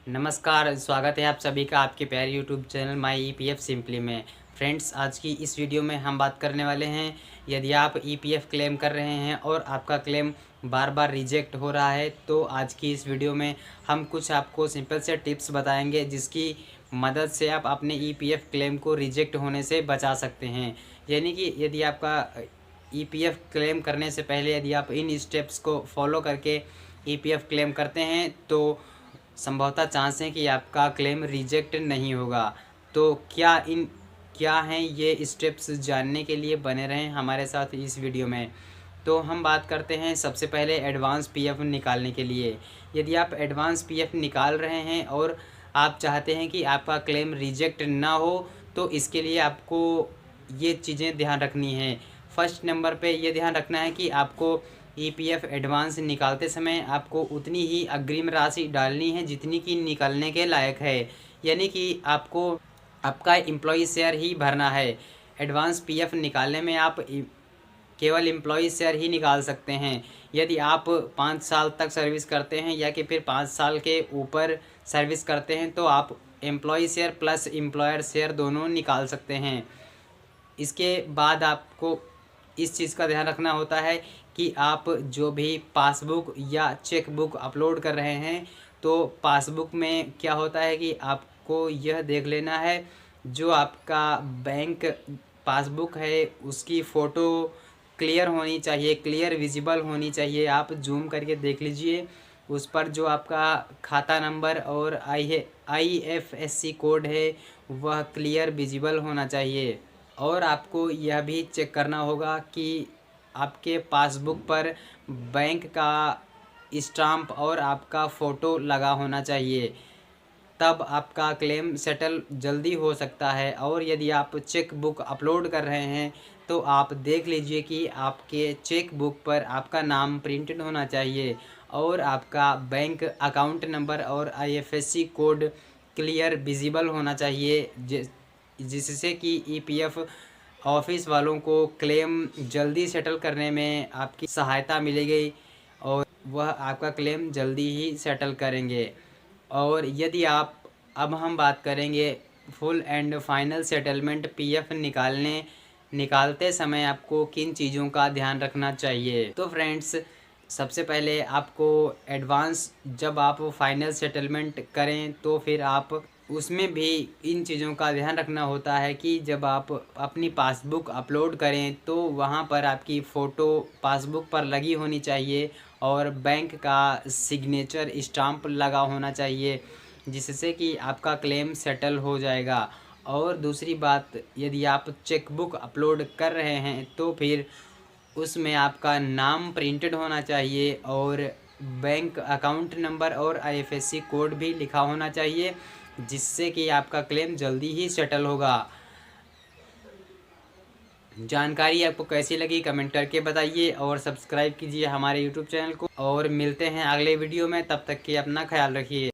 नमस्कार, स्वागत है आप सभी का आपके प्यारे YouTube channel my EPF simply में। फ्रेंड्स, आज की इस वीडियो में हम बात करने वाले हैं, यदि आप ईपीएफ क्लेम कर रहे हैं और आपका क्लेम बार बार रिजेक्ट हो रहा है, तो आज की इस वीडियो में हम कुछ आपको सिंपल से टिप्स बताएंगे जिसकी मदद से आप अपने ईपीएफ क्लेम को रिजेक्ट होने से बचा सकते हैं। यानी कि यदि आपका ईपीएफ क्लेम करने से पहले यदि आप इन स्टेप्स को फॉलो करके ईपीएफ क्लेम करते हैं तो संभवतः चांस है कि आपका क्लेम रिजेक्ट नहीं होगा। तो क्या हैं ये स्टेप्स, जानने के लिए बने रहें हमारे साथ इस वीडियो में। तो हम बात करते हैं सबसे पहले एडवांस पीएफ निकालने के लिए। यदि आप एडवांस पीएफ निकाल रहे हैं और आप चाहते हैं कि आपका क्लेम रिजेक्ट ना हो, तो इसके लिए आपको ये चीज़ें ध्यान रखनी है। फर्स्ट नंबर पे ये ध्यान रखना है कि आपको ईपीएफ एडवांस निकालते समय आपको उतनी ही अग्रिम राशि डालनी है जितनी कि निकलने के लायक है। यानी कि आपको आपका एम्प्लॉय शेयर ही भरना है। एडवांस पीएफ निकालने में आप केवल एम्प्लॉय शेयर ही निकाल सकते हैं। यदि आप 5 साल तक सर्विस करते हैं या कि फिर 5 साल के ऊपर सर्विस करते हैं तो आप employ share plus employer share दोनों निकाल सकते हैं। इसके बाद आपको इस चीज़ का ध्यान रखना होता है कि आप जो भी पासबुक या चेक बुक अपलोड कर रहे हैं, तो पासबुक में क्या होता है कि आपको यह देख लेना है, जो आपका बैंक पासबुक है उसकी फ़ोटो क्लियर होनी चाहिए, क्लियर विजिबल होनी चाहिए। आप जूम करके देख लीजिए, उस पर जो आपका खाता नंबर और आईएफएससी कोड है वह क्लियर विजिबल होना चाहिए। और आपको यह भी चेक करना होगा कि आपके पासबुक पर बैंक का स्टाम्प और आपका फ़ोटो लगा होना चाहिए, तब आपका क्लेम सेटल जल्दी हो सकता है। और यदि आप चेक बुक अपलोड कर रहे हैं तो आप देख लीजिए कि आपके चेक बुक पर आपका नाम प्रिंटेड होना चाहिए और आपका बैंक अकाउंट नंबर और आईएफएससी कोड क्लियर विजिबल होना चाहिए, जिससे कि ईपीएफ ऑफिस वालों को क्लेम जल्दी सेटल करने में आपकी सहायता मिलेगी और वह आपका क्लेम जल्दी ही सेटल करेंगे। और यदि आप अब हम बात करेंगे full and final settlement PF निकालते समय आपको किन चीज़ों का ध्यान रखना चाहिए। तो फ्रेंड्स, सबसे पहले आपको एडवांस जब आप फाइनल सेटलमेंट करें तो फिर आप उसमें भी इन चीज़ों का ध्यान रखना होता है कि जब आप अपनी पासबुक अपलोड करें तो वहाँ पर आपकी फ़ोटो पासबुक पर लगी होनी चाहिए और बैंक का सिग्नेचर स्टाम्प लगा होना चाहिए, जिससे कि आपका क्लेम सेटल हो जाएगा। और दूसरी बात, यदि आप चेक बुक अपलोड कर रहे हैं तो फिर उसमें आपका नाम प्रिंटेड होना चाहिए और बैंक अकाउंट नंबर और आईएफएससी कोड भी लिखा होना चाहिए, जिससे कि आपका क्लेम जल्दी ही सेटल होगा। जानकारी आपको कैसी लगी कमेंट करके बताइए और सब्सक्राइब कीजिए हमारे यूट्यूब चैनल को। और मिलते हैं अगले वीडियो में, तब तक के अपना ख्याल रखिए।